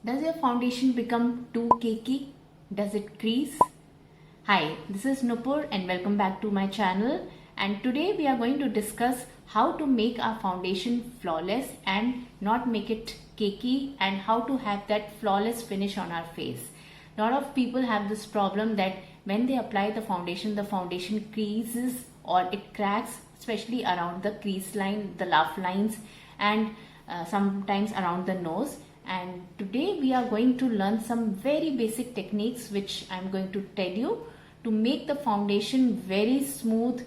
Does your foundation become too cakey? Does it crease? Hi, this is Nupur and welcome back to my channel. And today we are going to discuss how to make our foundation flawless and not make it cakey, and how to have that flawless finish on our face. A lot of people have this problem that when they apply the foundation creases or it cracks, especially around the crease line, the laugh lines, and sometimes around the nose. And today we are going to learn some very basic techniques which I'm going to tell you to make the foundation very smooth,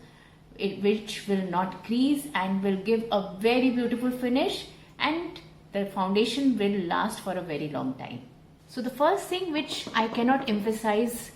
which will not crease and will give a very beautiful finish, and the foundation will last for a very long time. So the first thing which I cannot emphasize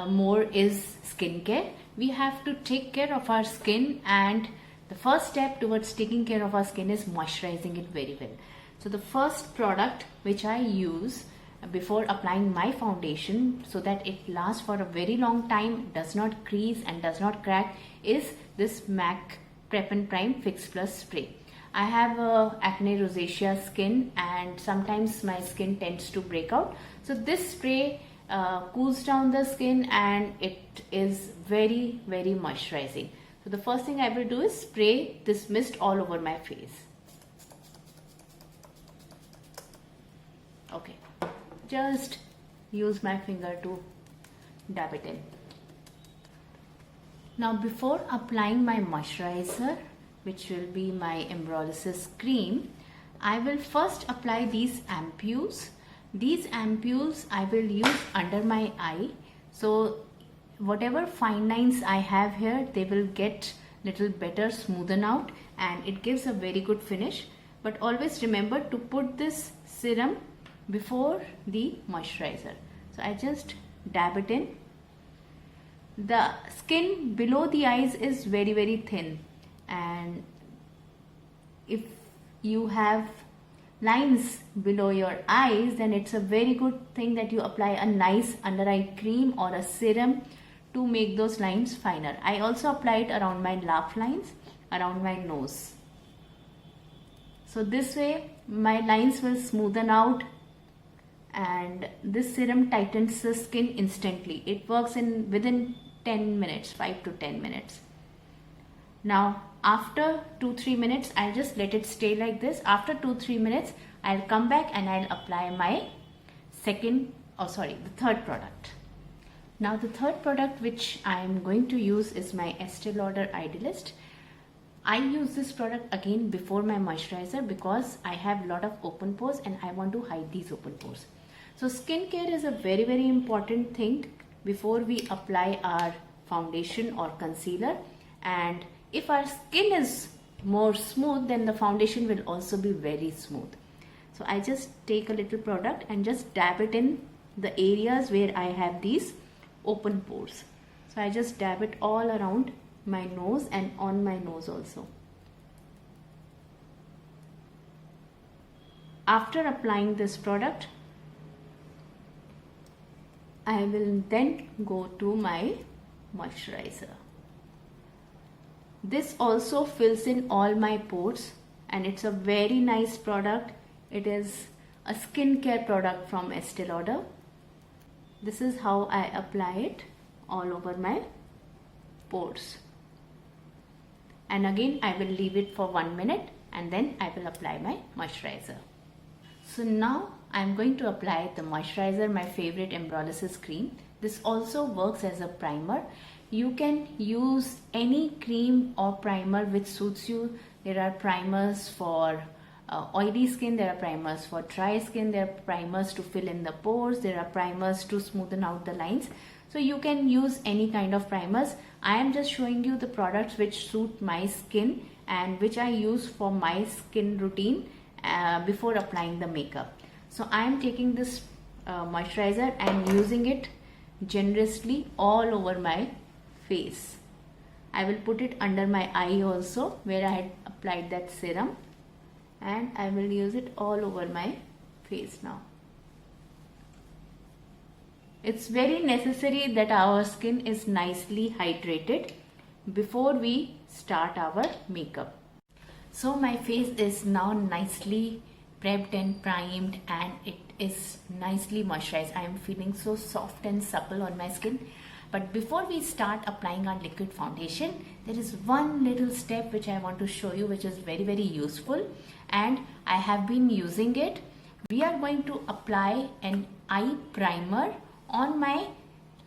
more is skincare. We have to take care of our skin, and the first step towards taking care of our skin is moisturizing it very well. So the first product which I use before applying my foundation so that it lasts for a very long time, does not crease and does not crack, is this MAC Prep and Prime Fix Plus spray. I have acne rosacea skin and sometimes my skin tends to break out. So this spray cools down the skin and it is very moisturizing. So the first thing I will do is spray this mist all over my face. Okay, just use my finger to dab it in. Now before applying my moisturizer, which will be my Embryolysys cream, I will first apply these ampules. These ampules I will use under my eye. So whatever fine lines I have here, they will get little better smoothen out and it gives a very good finish. But always remember to put this serum before the moisturizer. So I just dab it in. The skin below the eyes is very thin, and if you have lines below your eyes, then it's a very good thing that you apply a nice under eye cream or a serum to make those lines finer. I also apply it around my laugh lines, around my nose. So this way my lines will smoothen out, and this serum tightens the skin instantly. It works in within 10 minutes, 5 to 10 minutes. Now after 2-3 minutes, I'll just let it stay like this. After 2-3 minutes, I'll come back and I'll apply my the third product. Now the third product which I'm going to use is my Estee Lauder Idealist. I use this product again before my moisturizer because I have a lot of open pores and I want to hide these open pores. So skincare is a very important thing before we apply our foundation or concealer, and if our skin is more smooth, then the foundation will also be very smooth. So I just take a little product and just dab it in the areas where I have these open pores. So I just dab it all around my nose and on my nose also. After applying this product, I will then go to my moisturizer. This also fills in all my pores and it's a very nice product. It is a skincare product from Estee Lauder. This is how I apply it all over my pores. And again I will leave it for 1 minute and then I will apply my moisturizer. So now I'm going to apply the moisturizer, my favorite Embryolysys cream. This also works as a primer. You can use any cream or primer which suits you. There are primers for oily skin, there are primers for dry skin, there are primers to fill in the pores, there are primers to smoothen out the lines. So you can use any kind of primers. I am just showing you the products which suit my skin and which I use for my skin routine before applying the makeup. So I am taking this moisturizer and using it generously all over my face. I will put it under my eye also where I had applied that serum, and I will use it all over my face now. It's very necessary that our skin is nicely hydrated before we start our makeup. So my face is now nicely prepped and primed, and it is nicely moisturized. I am feeling so soft and supple on my skin. But before we start applying our liquid foundation, there is one little step which I want to show you, which is very, very useful, and I have been using it. We are going to apply an eye primer on my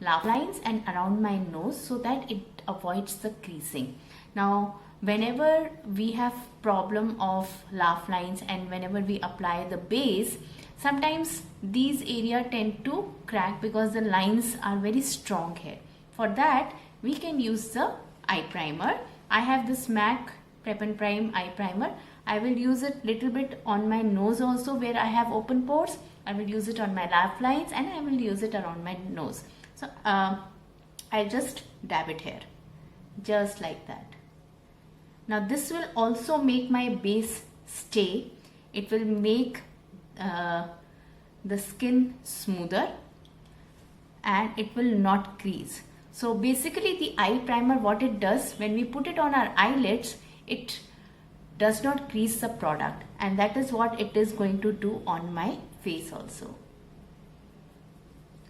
laugh lines and around my nose so that it avoids the creasing. Now, whenever we have problem of laugh lines and whenever we apply the base, sometimes these areas tend to crack because the lines are very strong here. For that, we can use the eye primer. I have this MAC Prep and Prime eye primer. I will use it little bit on my nose also where I have open pores. I will use it on my laugh lines and I will use it around my nose. So I'll just dab it here, just like that. Now this will also make my base stay. It will make the skin smoother and it will not crease. So basically the eye primer, what it does, when we put it on our eyelids, it does not crease the product, and that is what it is going to do on my face also.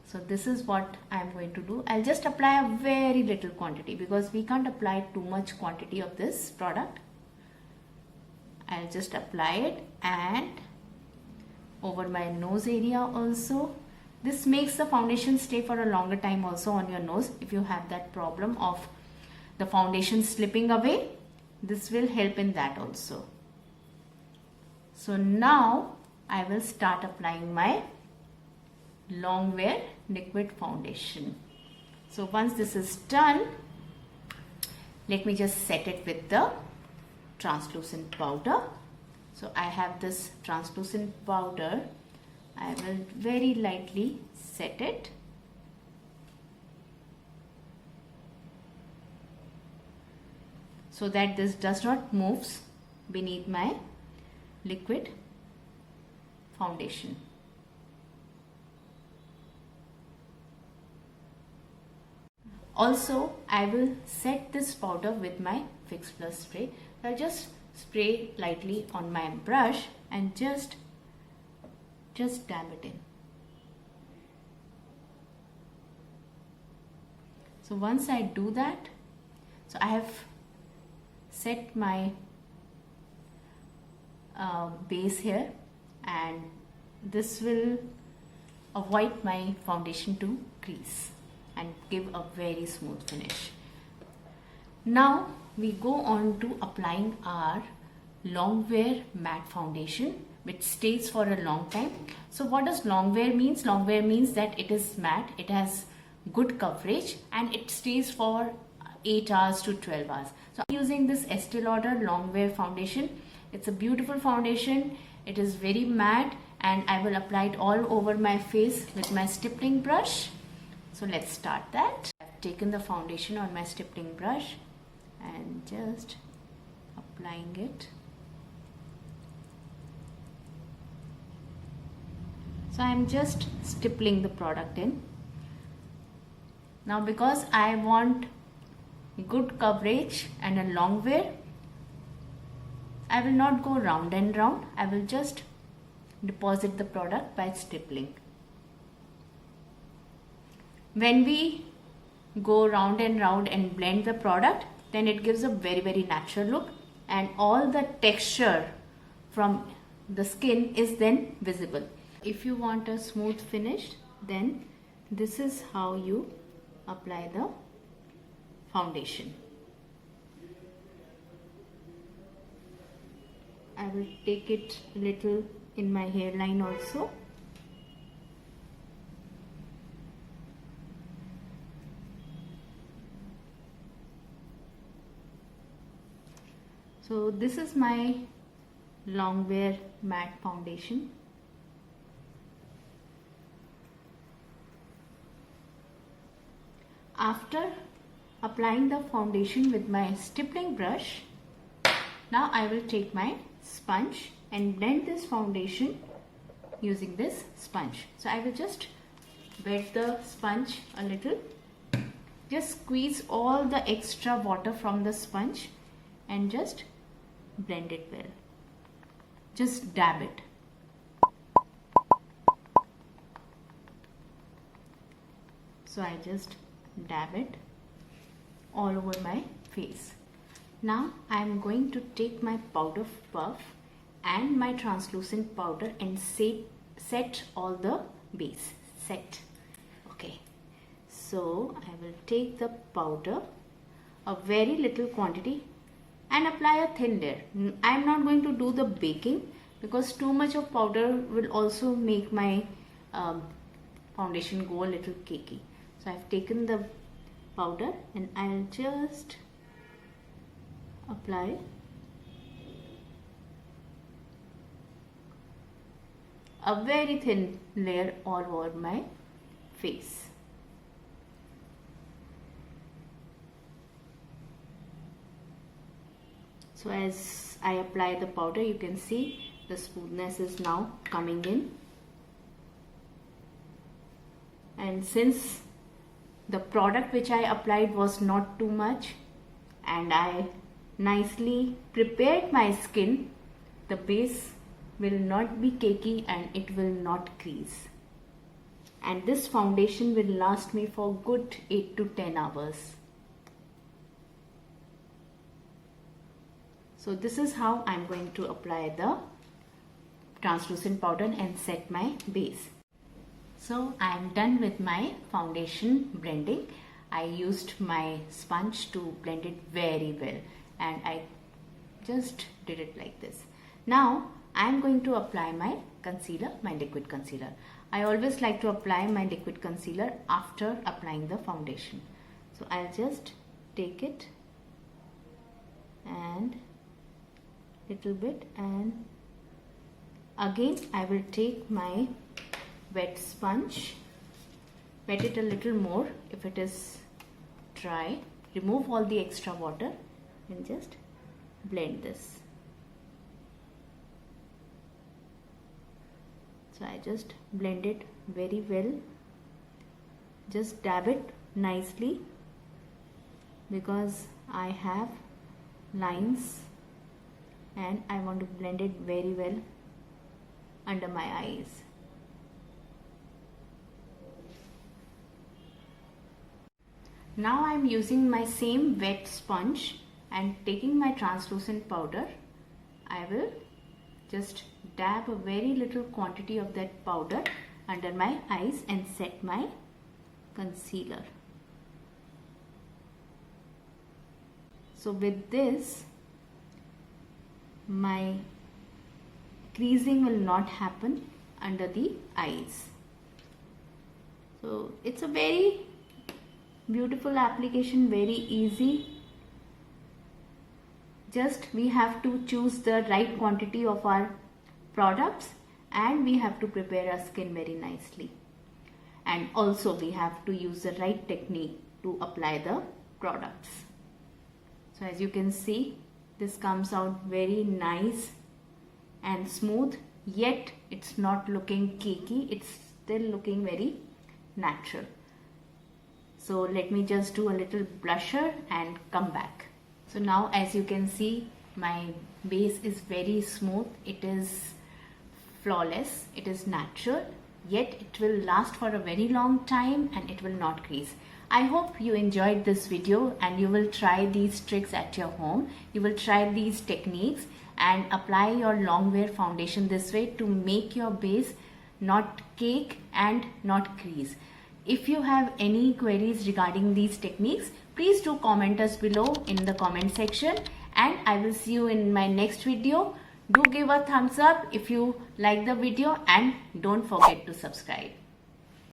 So this is what I am going to do. I'll just apply a very little quantity because we can't apply too much quantity of this product. I'll just apply it and over my nose area also. This makes the foundation stay for a longer time also on your nose. If you have that problem of the foundation slipping away, this will help in that also. So now I will start applying my Longwear liquid foundation. So once this is done, let me just set it with the translucent powder. So I have this translucent powder. I will very lightly set it. So that this does not move beneath my liquid foundation. Also, I will set this powder with my Fix Plus spray. I'll just spray lightly on my brush and just dab it in. So once I do that, so I have set my base here, and this will avoid my foundation to crease and give a very smooth finish. Now we go on to applying our Longwear matte foundation, which stays for a long time. So what does Longwear means? Longwear means that it is matte, it has good coverage, and it stays for 8 hours to 12 hours. So I'm using this Estee Lauder Longwear foundation. It's a beautiful foundation. It is very matte, and I will apply it all over my face with my stippling brush. So let's start that. I've taken the foundation on my stippling brush and just applying it. So I'm just stippling the product in. Now because I want good coverage and a long wear, I will not go round and round. I will just deposit the product by stippling. When we go round and round and blend the product, then it gives a very, very natural look, and all the texture from the skin is then visible. If you want a smooth finish, then this is how you apply the foundation. I will take it a little in my hairline also. So this is my Longwear matte foundation. After applying the foundation with my stippling brush, now I will take my sponge and blend this foundation using this sponge. So I will just wet the sponge a little, just squeeze all the extra water from the sponge and just blend it well. Just dab it. So I just dab it all over my face. Now I am going to take my powder puff and my translucent powder and set all the base. Set. Okay. So I will take the powder, a very little quantity, and apply a thin layer. I am not going to do the baking because too much of powder will also make my foundation go a little cakey. So I have taken the powder and I'll just apply a very thin layer all over my face. So as I apply the powder, you can see the smoothness is now coming in. And since the product which I applied was not too much and I nicely prepared my skin, the base will not be cakey and it will not crease. And this foundation will last me for good 8 to 10 hours. So this is how I'm going to apply the translucent powder and set my base. So I am done with my foundation blending. I used my sponge to blend it very well and I just did it like this. Now I am going to apply my concealer, my liquid concealer. I always like to apply my liquid concealer after applying the foundation. So I'll just take it and little bit, and again I will take my wet sponge, wet it a little more if it is dry, remove all the extra water and just blend this. So I just blend it very well, just dab it nicely because I have lines and I want to blend it very well under my eyes. Now I am using my same wet sponge and taking my translucent powder. I will just dab a very little quantity of that powder under my eyes and set my concealer. So with this, my creasing will not happen under the eyes. So it's a very beautiful application, very easy. Just we have to choose the right quantity of our products and we have to prepare our skin very nicely. And also we have to use the right technique to apply the products. So as you can see, this comes out very nice and smooth, yet it's not looking cakey, it's still looking very natural. So let me just do a little blusher and come back. So now as you can see, my base is very smooth, it is flawless, it is natural, yet it will last for a very long time and it will not crease. I hope you enjoyed this video and you will try these tricks at your home. You will try these techniques and apply your long wear foundation this way to make your base not cake and not crease. If you have any queries regarding these techniques, please do comment us below in the comment section and I will see you in my next video. Do give a thumbs up if you like the video and don't forget to subscribe.